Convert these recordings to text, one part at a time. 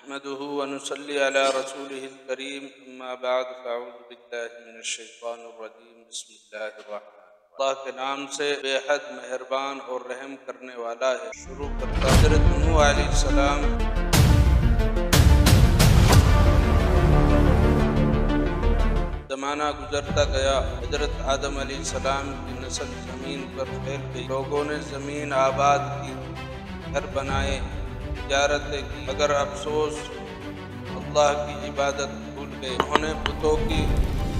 نحمده ونصلي على رسوله الكريم اما بعد فاعوذ بالله من الشیطان الرجیم بسم اللہ الرحمن الرحیم۔ اللہ کے نام سے بے حد مہربان اور رحم کرنے والا ہے۔ شروع کرتا حضرت نوح علیہ السلام زمانہ گزرتا گیا، حضرت آدم علیہ السلام کی نسل زمین پر پھیل گئی، لوگوں نے زمین آباد کی، گھر بنائے، تجارتیں کی، مگر افسوس اللہ کی عبادت بھول گئے۔ انہوں نے بتوں کی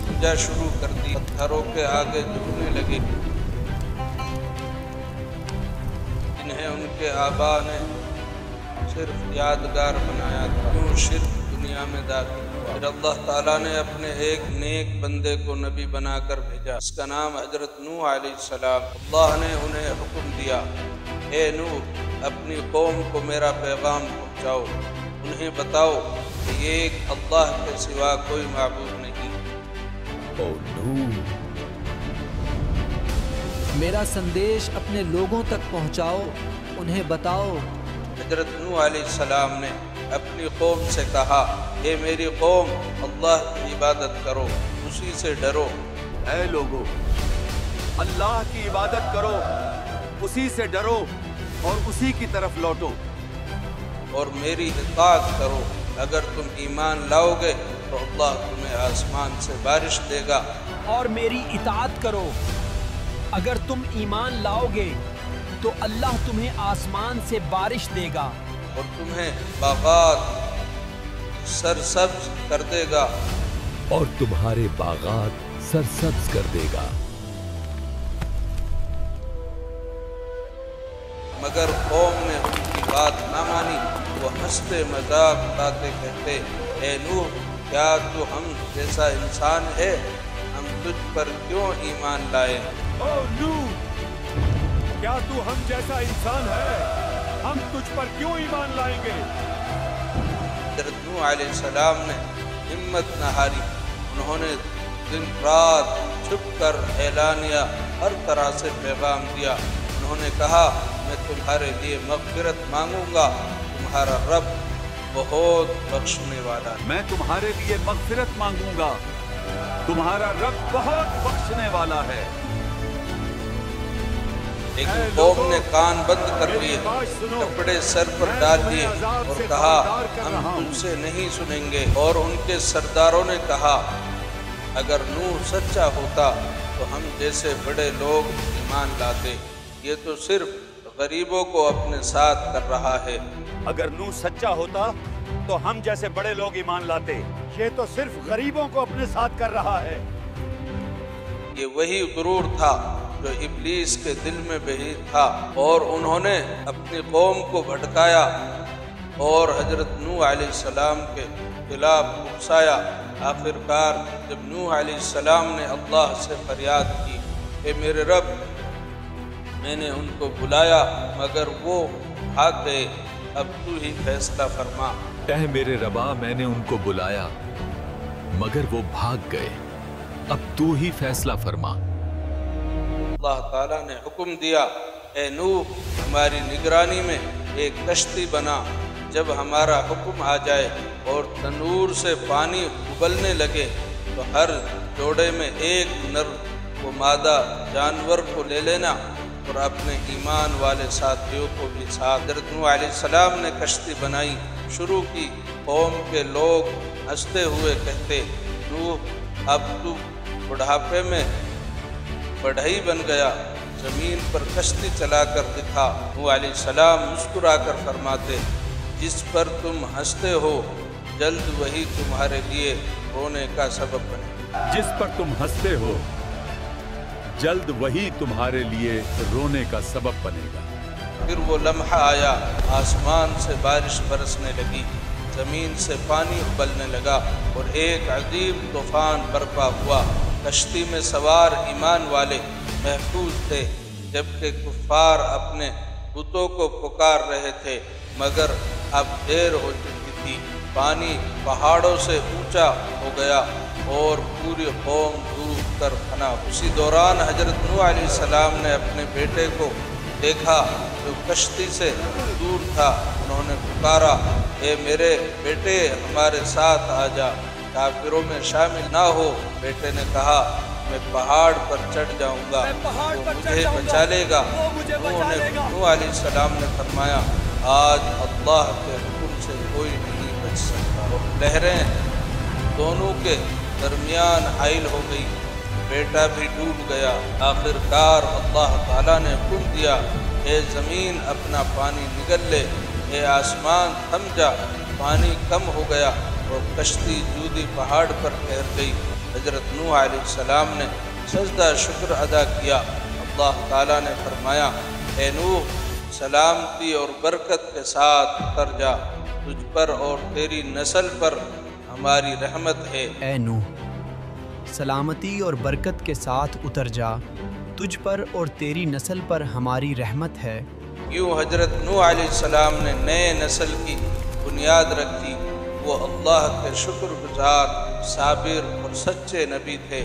پوجا شروع کر دی، پتھروں کے آگے جھکنے لگے جنہیں ان کے آبا نے صرف یادگار بنایا تھا۔ کیوں شرک دنیا میں داخل ہوا؟ پھر اللہ تعالیٰ نے اپنے ایک نیک بندے کو نبی بنا کر بھیجا، اس کا نام حضرت نوح علیہ السلام۔ اللہ نے انہیں حکم دیا، اے نوح اپنی قوم کو میرا پیغام پہنچاؤ، انہیں بتاؤ کہ ایک اللہ کے سوا کوئی معبود نہیں۔ میرا سندیش اپنے لوگوں تک پہنچاؤ، انہیں بتاؤ۔ حضرت نوح علیہ السلام نے اپنی قوم سے کہا، اے میری قوم، اللہ کی عبادت کرو، اسی سے ڈرو۔ اے لوگو، اللہ کی عبادت کرو، اسی سے ڈرو اور اسی کی طرف لوٹو، اور میری اطاعت کرو۔ اگر تم ایمان لاؤ گے تو اللہ تمہیں آسمان سے بارش دے گا، اور میری اطاعت کرو، اگر تم ایمان لاؤ گے تو اللہ تمہیں آسمان سے بارش دے گا، اور تمہیں باغات سرسبز کر دے گا، اور تمہارے باغات سرسبز کر دے گا۔ مگر قوم نے ان کی بات نہ مانی، وہ ہنستے مذاق اڑاتے کہتے، اے نوح کیا تو ہم جیسا انسان ہے؟ ہم تجھ پر کیوں ایمان لائے؟ او نوح، کیا تو ہم جیسا انسان ہے؟ ہم تجھ پر کیوں ایمان لائیں گے؟ حضرت نوح علیہ السلام نے ہمت نہ ہاری، انہوں نے دن رات چھپ کر اعلانیہ ہر طرح سے پیغام دیا۔ انہوں نے کہا، میں تمہارے لیے مغفرت مانگوں گا، تمہارا رب بہت بخشنے والا ہے۔ میں تمہارے لیے مغفرت مانگوں گا، تمہارا رب بہت بخشنے والا ہے۔ لیکن قوم نے کان بند کر لیے، کپڑے سر پر ڈال لیے اور کہا، ہم تم سے نہیں سنیں گے۔ اور ان کے سرداروں نے کہا، اگر نوح سچا ہوتا تو ہم جیسے بڑے لوگ ایمان لاتے، یہ تو صرف غریبوں کو اپنے ساتھ کر رہا ہے۔ اگر نوح سچا ہوتا تو ہم جیسے بڑے لوگ ایمان لاتے، یہ تو صرف غریبوں کو اپنے ساتھ کر رہا ہے۔ یہ وہی غرور تھا جو ابلیس کے دل میں بھی تھا، اور انہوں نے اپنی قوم کو بھٹکایا اور حضرت نوح علیہ السلام کے خلاف اکسایا۔ آخر کار جب نوح علیہ السلام نے اللہ سے فریاد کی، اے میرے رب، میں نے ان کو بلایا مگر وہ بھاگ گئے، اب تو ہی فیصلہ فرما۔ اے میرے ربا، میں نے ان کو بلایا مگر وہ بھاگ گئے، اب تو ہی فیصلہ فرما۔ اللہ تعالیٰ نے حکم دیا، اے نوح ہماری نگرانی میں ایک کشتی بنا، جب ہمارا حکم آ جائے اور تنور سے پانی ابلنے لگے تو ہر جوڑے میں ایک نر و مادہ جانور کو لے لینا اور اپنے ایمان والے ساتھیوں کو بھی ساتھ۔ حضرت نوح علیہ السلام نے کشتی بنائی شروع کی، قوم کے لوگ ہنستے ہوئے کہتے، نوح اب تو بڑھاپے میں بڑھئی بن گیا، زمین پر کشتی چلا کر دکھا۔ نوح علیہ السلام مسکرا کر فرماتے، جس پر تم ہنستے ہو جلد وہی تمہارے لیے رونے کا سبب بنے۔ جس پر تم ہنستے ہو جلد وہی تمہارے لیے رونے کا سبب بنے گا۔ پھر وہ لمحہ آیا، آسمان سے بارش برسنے لگی، زمین سے پانی ابلنے لگا اور ایک عظیم طوفان برپا ہوا۔ کشتی میں سوار ایمان والے محفوظ تھے، جبکہ کفار اپنے بتوں کو پکار رہے تھے، مگر اب دیر ہو چکی تھی۔ پانی پہاڑوں سے اونچا ہو گیا اور پوری قوم ڈوب کر فنا۔ اسی دوران حضرت نوح علیہ السلام نے اپنے بیٹے کو دیکھا جو کشتی سے دور تھا۔ انہوں نے پکارا، اے میرے بیٹے ہمارے ساتھ آ جا، کافروں میں شامل نہ ہو۔ بیٹے نے کہا میں پہاڑ پر چڑھ جاؤں گا، وہ مجھے بچا لے گا۔ نوح علیہ السلام نے فرمایا آج اللہ کے حکم سے کوئی نہیں بچ سکتا۔ لہریں دونوں کے درمیان حائل ہو گئی، بیٹا بھی ڈوب گیا۔ آخر کار اللہ تعالیٰ نے حکم دیا اے زمین اپنا پانی نگل لے، اے آسمان تھم جا۔ پانی کم ہو گیا اور کشتی جودی پہاڑ پر ٹھہر گئی۔ حضرت نوح علیہ السلام نے سجدہ شکر ادا کیا۔ اللہ تعالیٰ نے فرمایا اے نوح سلامتی اور برکت کے ساتھ اتر جا، تجھ پر اور تیری نسل پر ہماری رحمت ہے۔ اے نوح سلامتی اور برکت کے ساتھ اتر جا، تجھ پر اور تیری نسل پر ہماری رحمت ہے۔ یوں حضرت نوح علیہ السلام نے نئے نسل کی بنیاد رکھی۔ وہ اللہ کے شکر گزار، صابر اور سچے نبی تھے۔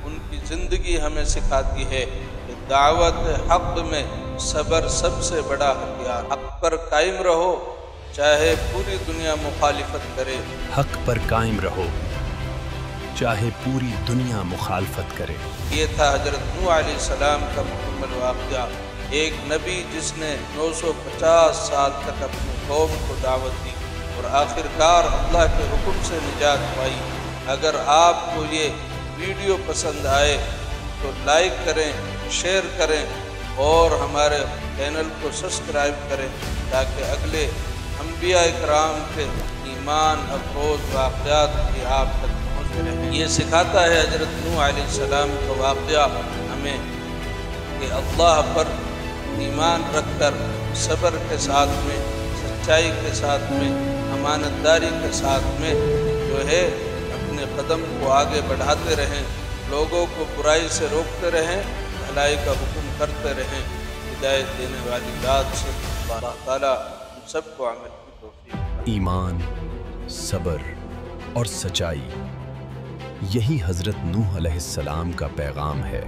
ان کی زندگی ہمیں سکھاتی ہے کہ دعوت حق میں صبر سب سے بڑا ہتھیار۔ حق پر قائم رہو چاہے پوری دنیا مخالفت کرے۔ حق پر قائم رہو چاہے پوری دنیا مخالفت کرے۔ یہ تھا حضرت نوح علیہ السلام کا مکمل واقعہ۔ ایک نبی جس نے 950 سال تک اپنی قوم کو دعوت دی اور آخر کار اللہ کے حکم سے نجات پائی۔ اگر آپ کو یہ ویڈیو پسند آئے تو لائک کریں، شیئر کریں اور ہمارے چینل کو سبسکرائب کریں تاکہ اگلے انبیاء اکرام کے ایمان افروز واقعات بھی آپ تک پہنچتے رہیں۔ یہ سکھاتا ہے حضرت نوح علیہ السلام کا واقعہ ہمیں کہ اللہ پر ایمان رکھ کر صبر کے ساتھ میں، سچائی کے ساتھ میں، امانت داری کے ساتھ میں جو ہے اپنے قدم کو آگے بڑھاتے رہیں، لوگوں کو برائی سے روکتے رہیں، بھلائی کا حکم کرتے رہیں۔ ہدایت دینے والی ذات سے اللہ تعالیٰ ہم سب کو عمل کی توفیق۔ ایمان، صبر اور سچائی، یہی حضرت نوح علیہ السلام کا پیغام ہے۔